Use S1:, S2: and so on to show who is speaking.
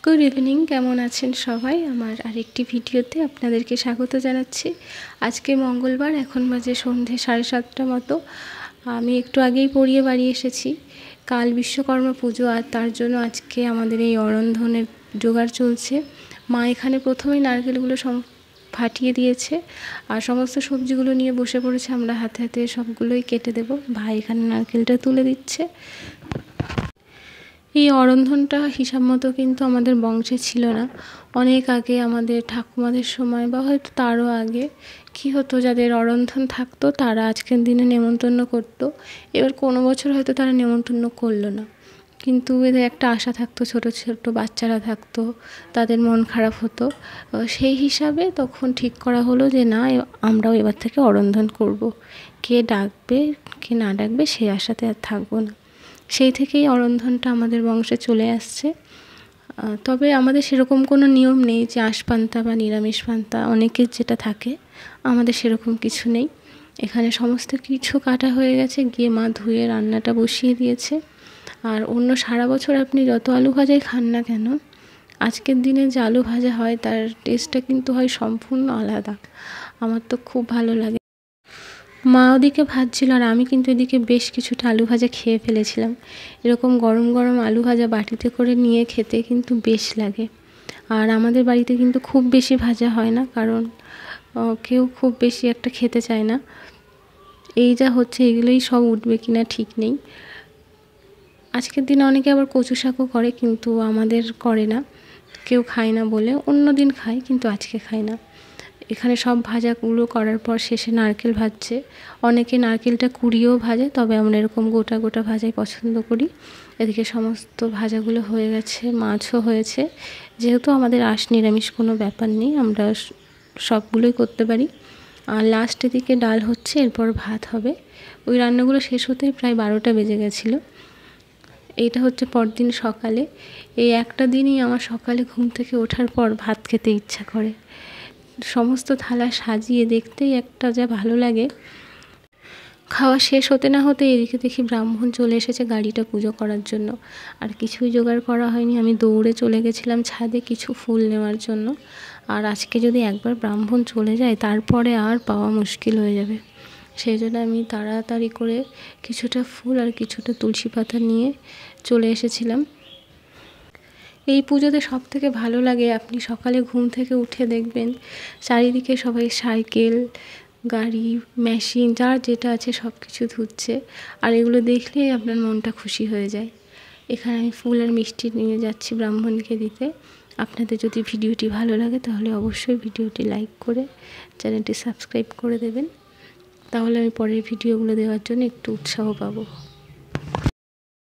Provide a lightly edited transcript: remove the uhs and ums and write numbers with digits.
S1: Good evening, কেমন আছেন সবাই? আমার আরেকটি ভিডিওতে আপনাদেরকে স্বাগত জানাচ্ছি। আজকে মঙ্গলবার, এখন বাজে সন্ধে 7:30 মতো। আমি একটু আগেই পড়িয়ে বাড়ি এসেছি। কাল বিশ্বকর্মা পুজো, আর তার জন্য আজকে আমাদের এই অরন্ধনের জোগাড় চলছে। মা এখানে প্রথমেই নারকেলগুলো ফাটিয়ে দিয়েছে আর সমস্ত সবজিগুলো নিয়ে বসে পড়েছে। আমরা হাতে হাতে সবগুলোই কেটে দেব। ভাই এখানে নারকেলটা তুলে দিচ্ছে। এই অরন্ধনটা হিসাব মতো কিন্তু আমাদের বংশে ছিল না। অনেক আগে আমাদের ঠাকুমাদের সময় বা হয়তো তারও আগে কী হতো, যাদের অরন্ধন থাকতো তারা আজকের দিনে নেমন্তন্ন করতো। এবার কোনো বছর হয়তো তারা নেমন্তন্ন করলো না, কিন্তু এদের একটা আশা থাকতো, ছোট ছোট বাচ্চারা থাকতো, তাদের মন খারাপ হতো। সেই হিসাবে তখন ঠিক করা হলো যে না, আমরাও এবার থেকে অরন্ধন করব। কে ডাকবে কে না ডাকবে সেই আশাতে আর থাকবো না। সেই থেকেই অরন্ধনটা আমাদের বংশে চলে আসছে। তবে আমাদের সেরকম কোনো নিয়ম নেই যে আঁশ পান্তা বা নিরামিষ পান্তা অনেকের যেটা থাকে, আমাদের সেরকম কিছু নেই। এখানে সমস্ত কিছু কাটা হয়ে গেছে, গিয়ে মা ধুয়ে রান্নাটা বসিয়ে দিয়েছে। আর অন্য সারা বছর আপনি যত আলু ভাজাই খান না কেন, আজকের দিনে যে আলু ভাজা হয় তার টেস্টটা কিন্তু হয় সম্পূর্ণ আলাদা। আমার তো খুব ভালো লাগে। মা ওদিকে ভাজছিল আর আমি কিন্তু এদিকে বেশ কিছুটা আলু ভাজা খেয়ে ফেলেছিলাম। এরকম গরম গরম আলু ভাজা বাটিতে করে নিয়ে খেতে কিন্তু বেশ লাগে। আর আমাদের বাড়িতে কিন্তু খুব বেশি ভাজা হয় না, কারণ কেউ খুব বেশি একটা খেতে চায় না। এই যা হচ্ছে এগুলোই সব উঠবে কিনা ঠিক নেই। আজকের দিনে অনেকে আবার কচু শাকও করে, কিন্তু আমাদের করে না, কেউ খায় না বলে। অন্য দিন খায়, কিন্তু আজকে খায় না। এখানে সব ভাজাগুলো করার পর শেষে নারকেল ভাজছে। অনেকে নারকেলটা কুড়িয়েও ভাজে, তবে আমরা এরকম গোটা গোটা ভাজাই পছন্দ করি। এদিকে সমস্ত ভাজাগুলো হয়ে গেছে, মাছও হয়েছে। যেহেতু আমাদের আঁশ নিরামিষ কোনো ব্যাপার নেই, আমরা সবগুলোই করতে পারি। আর লাস্টের দিকে ডাল হচ্ছে, এরপর ভাত হবে। ওই রান্নাগুলো শেষ হতেই প্রায় 12টা বেজে গেছিলো। এইটা হচ্ছে পরদিন সকালে। এই একটা দিনই আমার সকালে ঘুম থেকে ওঠার পর ভাত খেতে ইচ্ছা করে। সমস্ত থালা সাজিয়ে দেখতেই একটা যা ভালো লাগে। খাওয়া শেষ হতে না হতে এদিকে দেখি ব্রাহ্মণ চলে এসেছে গাড়িটা পুজো করার জন্য। আর কিছুই জোগাড় করা হয়নি, আমি দৌড়ে চলে গেছিলাম ছাদে কিছু ফুল নেওয়ার জন্য। আর আজকে যদি একবার ব্রাহ্মণ চলে যায় তারপরে আর পাওয়া মুশকিল হয়ে যাবে। সেই জন্য আমি তাড়াতাড়ি করে কিছুটা ফুল আর কিছুটা তুলসী পাতা নিয়ে চলে এসেছিলাম। এই পুজোতে সবথেকে ভালো লাগে, আপনি সকালে ঘুম থেকে উঠে দেখবেন চারিদিকে সবাই সাইকেল, গাড়ি, মেশিন, যার যেটা আছে সব কিছু ধুচ্ছে। আর এগুলো দেখলেই আপনার মনটা খুশি হয়ে যায়। এখানে আমি ফুল আর মিষ্টি নিয়ে যাচ্ছি ব্রাহ্মণকে দিতে। আপনাদের যদি ভিডিওটি ভালো লাগে তাহলে অবশ্যই ভিডিওটি লাইক করে চ্যানেলটি সাবস্ক্রাইব করে দেবেন, তাহলে আমি পরের ভিডিওগুলো দেওয়ার জন্য একটু উৎসাহ পাবো।